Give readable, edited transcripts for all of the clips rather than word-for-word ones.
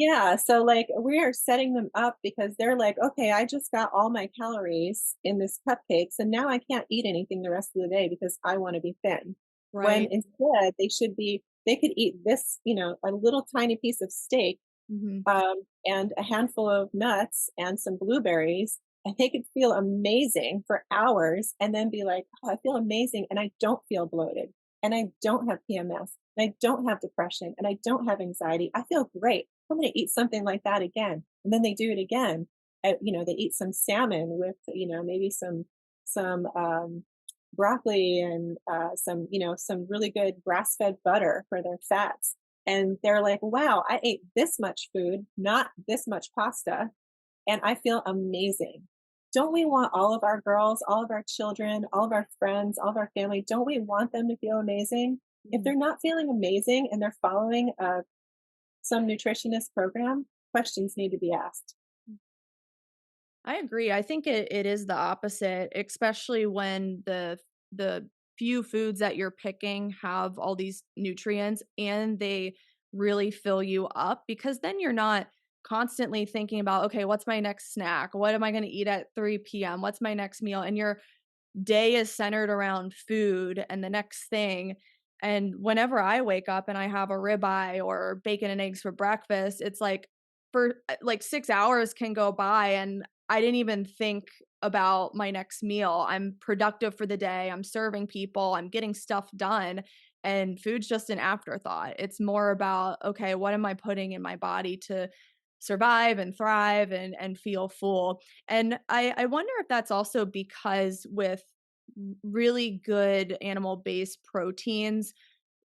Yeah, so, like, we are setting them up because they're like, "Okay, I just got all my calories in this cupcake, so now I can't eat anything the rest of the day because I wanna be thin." When Right. instead, they could eat this, a little tiny piece of steak, Hmm. and a handful of nuts and some blueberries, and they could feel amazing for hours and then be like, "Oh, I feel amazing, and I don't feel bloated, and I don't have PMS, and I don't have depression, and I don't have anxiety. I feel great. I'm gonna eat something like that again." And then they do it again. They eat some salmon with, maybe some broccoli and some really good grass-fed butter for their fats. And they're like, "Wow, I ate this much food, not this much pasta, and I feel amazing." Don't we want all of our girls, all of our children, all of our friends, all of our family, don't we want them to feel amazing? If they're not feeling amazing and they're following some nutritionist program, questions need to be asked. I agree. I think it is the opposite, especially when the few foods that you're picking have all these nutrients and they really fill you up because then you're not constantly thinking about, okay, what's my next snack? What am I going to eat at 3 p.m.? What's my next meal? And your day is centered around food and the next thing. And whenever I wake up and I have a ribeye or bacon and eggs for breakfast, it's like like 6 hours can go by and I didn't even think about my next meal. I'm productive for the day. I'm serving people. I'm getting stuff done. And food's just an afterthought. It's more about, okay, what am I putting in my body to survive and thrive and feel full? And I wonder if that's also because with really good animal-based proteins,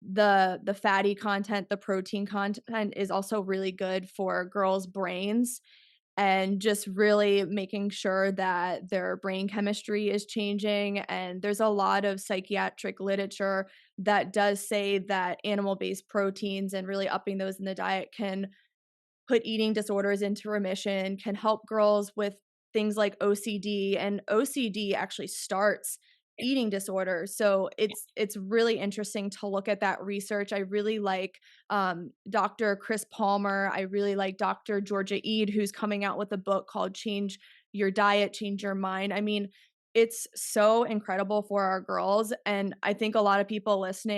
the fatty content, the protein content is also really good for girls' brains and just really making sure that their brain chemistry is changing. And there's a lot of psychiatric literature that does say that animal-based proteins and really upping those in the diet can put eating disorders into remission, can help girls with things like OCD, and OCD actually starts eating disorders. So it's really interesting to look at that research. I really like Dr. Chris Palmer. I really like Dr. Georgia Ede, who's coming out with a book called Change Your Diet, Change Your Mind. I mean, it's so incredible for our girls. And I think a lot of people listening